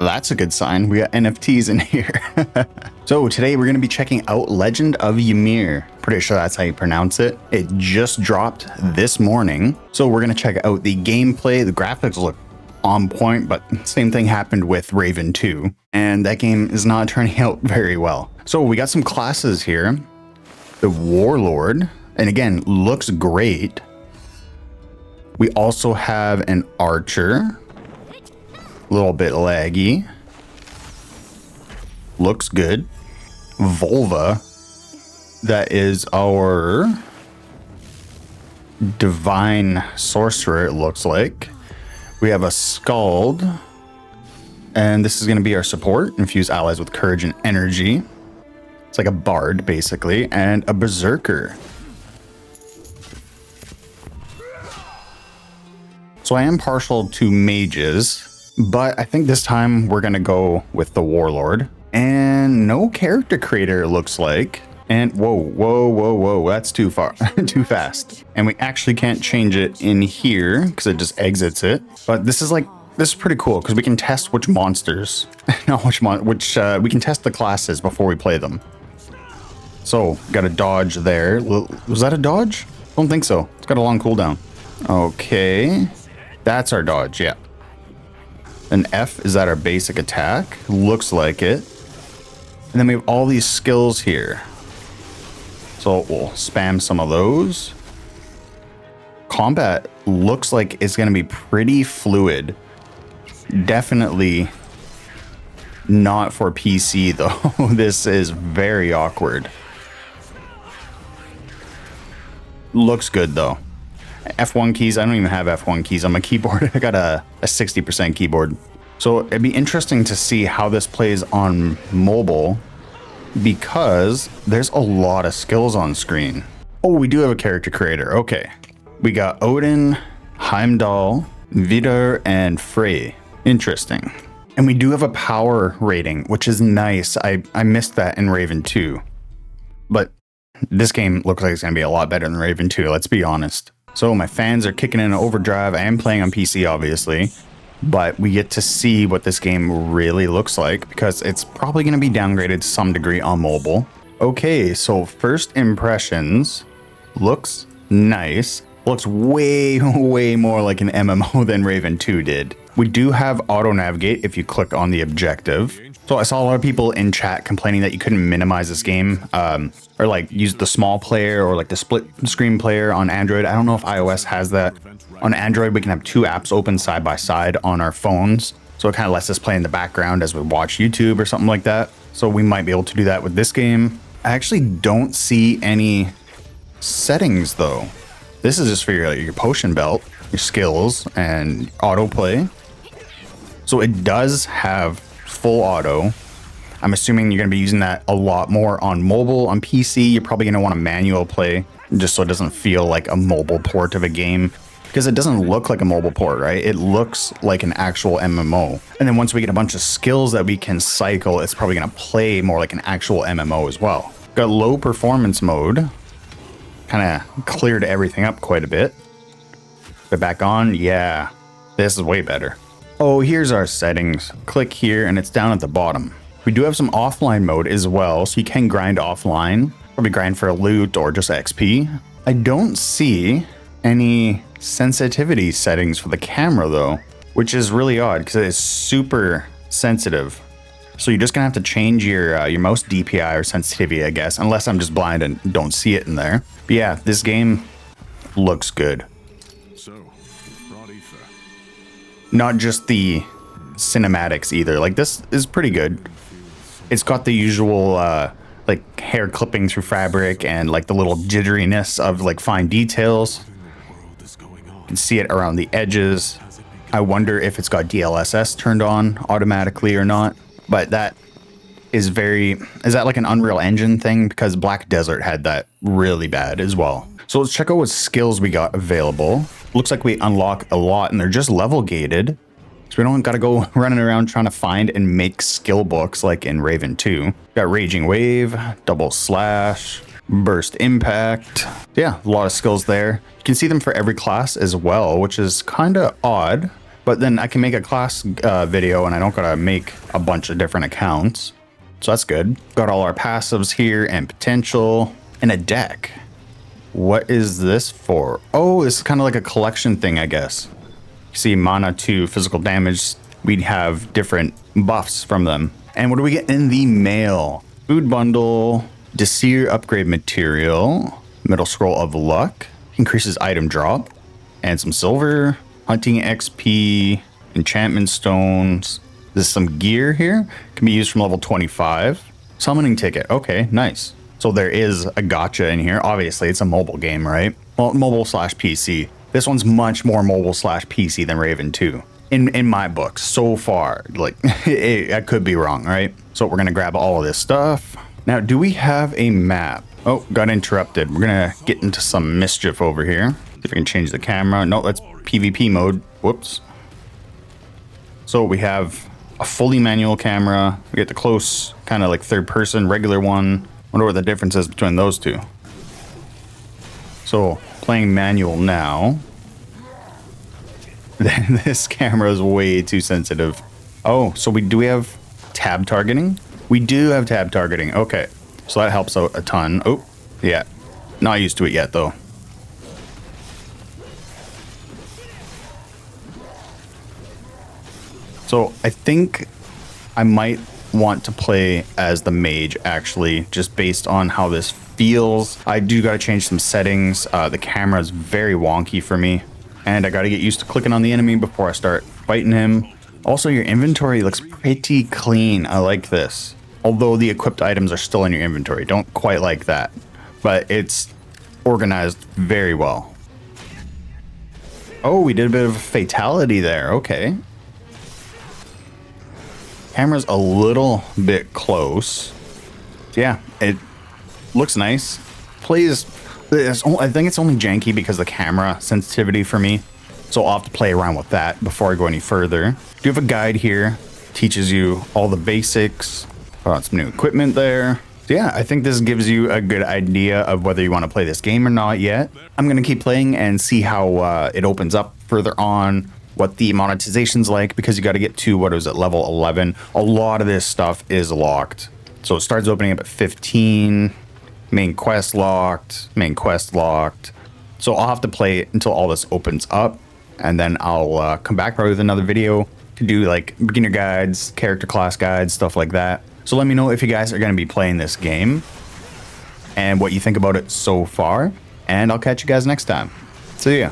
That's a good sign. We got NFTs in here. So today we're going to be checking out Legend of Ymir. Pretty sure that's how you pronounce it. It just dropped this morning. So we're going to check out the gameplay. The graphics look on point, but same thing happened with Raven 2. And that game is not turning out very well. So we got some classes here. The Warlord, and again, looks great. We also have an Archer. A little bit laggy. Looks good. Volva. That is our Divine Sorcerer, it looks like. We have a Scald. And this is going to be our support. Infuse allies with courage and energy. It's like a bard, basically. And a Berserker. So I am partial to mages, but I think this time we're going to go with the Warlord. And no character creator, it looks like. And whoa, that's too far, too fast. And we actually can't change it in here because it just exits it. But this is pretty cool because we can test which monsters, not we can test the classes before we play them. So got a dodge there. Was that a dodge? I don't think so. It's got a long cooldown. Okay. That's our dodge, yeah. An F, is that our basic attack? Looks like it. And then we have all these skills here. So we'll spam some of those. Combat looks like it's going to be pretty fluid. Definitely not for PC though. This is very awkward. Looks good though. F1 keys, I don't even have F1 keys on my keyboard. I got a 60% keyboard. So it'd be interesting to see how this plays on mobile because there's a lot of skills on screen. Oh, we do have a character creator. Okay. We got Odin, Heimdall, Vidar, and Frey. Interesting. And we do have a power rating, which is nice. I missed that in Raven 2. But this game looks like it's going to be a lot better than Raven 2, let's be honest. So my fans are kicking in overdrive. I am playing on PC, obviously, but we get to see what this game really looks like because it's probably going to be downgraded to some degree on mobile. Okay, so first impressions, looks nice. Looks way more like an MMO than Raven 2 did. We do have auto navigate if you click on the objective. So I saw a lot of people in chat complaining that you couldn't minimize this game or like use the small player or like the split screen player on Android. I don't know if iOS has that. On Android, we can have two apps open side by side on our phones. So it kind of lets us play in the background as we watch YouTube or something like that. So we might be able to do that with this game. I actually don't see any settings though. This is just for your potion belt, your skills, and autoplay. So it does have full auto. I'm assuming you're going to be using that a lot more on mobile. On PC, you're probably going to want a manual play just so it doesn't feel like a mobile port of a game. Because it doesn't look like a mobile port, right? It looks like an actual MMO. And then once we get a bunch of skills that we can cycle, it's probably going to play more like an actual MMO as well. Got low performance mode. Kind of cleared everything up quite a bit. But back on, yeah, this is way better. Oh, here's our settings. Click here and it's down at the bottom. We do have some offline mode as well, so you can grind offline. Probably grind for loot or just XP. I don't see any sensitivity settings for the camera though, which is really odd because it is super sensitive. So you're just gonna have to change your mouse DPI or sensitivity, I guess, unless I'm just blind and don't see it in there. But yeah, this game looks good. Not just the cinematics either. Like this is pretty good. It's got the usual like hair clipping through fabric and like the little jitteriness of like fine details. You can see it around the edges. I wonder if it's got DLSS turned on automatically or not. But that is that like an Unreal Engine thing? Because Black Desert had that really bad as well. So let's check out what skills we got available. Looks like we unlock a lot and they're just level gated. So we don't got to go running around trying to find and make skill books like in Raven 2. Got Raging Wave, Double Slash, Burst Impact. Yeah, a lot of skills there. You can see them for every class as well, which is kind of odd. but then I can make a class video and I don't gotta make a bunch of different accounts. So that's good. Got all our passives here and potential and a deck. What is this for? Oh, it's kind of like a collection thing, I guess. You see mana to physical damage. We'd have different buffs from them. And what do we get in the mail? Food bundle, Desir upgrade material, middle scroll of luck, increases item drop, and some silver, hunting XP, enchantment stones. There's some gear here. Can be used from level 25. Summoning ticket. Okay, nice. So there is a gacha in here. Obviously, it's a mobile game, right? Well, mobile slash PC. This one's much more mobile slash PC than Raven 2. In my books, so far. Like, I could be wrong, right? So we're going to grab all of this stuff. Now, do we have a map? Oh, got interrupted. We're going to get into some mischief over here. See if we can change the camera. No, that's PvP mode. Whoops. So we have a fully manual camera. We get the close, kind of like third person, regular one. Wonder what the difference is between those two. So playing manual now. This camera is way too sensitive. Oh, so do we have tab targeting? We do have tab targeting. Okay, so that helps out a ton. Oh, yeah, not used to it yet though. So I think I might want to play as the mage actually, just based on how this feels. I do got to change some settings. The camera is very wonky for me, and I got to get used to clicking on the enemy before I start fighting him. Also, your inventory looks pretty clean. I like this. Although the equipped items are still in your inventory. Don't quite like that, but it's organized very well. Oh, we did a bit of a fatality there. Okay. Camera's a little bit close. Yeah, it looks nice. Plays, I think it's only janky because of the camera sensitivity for me. So I'll have to play around with that before I go any further. Do you have a guide here? Teaches you all the basics. Got some new equipment there. So yeah, I think this gives you a good idea of whether you want to play this game or not yet. I'm going to keep playing and see how it opens up further on. What the monetization's like, because you got to get to, what is it, level 11. A lot of this stuff is locked. So it starts opening up at 15. Main quest locked. Main quest locked. So I'll have to play until all this opens up. And then I'll come back probably with another video to do like beginner guides, character class guides, stuff like that. So let me know if you guys are going to be playing this game and what you think about it so far. And I'll catch you guys next time. See ya.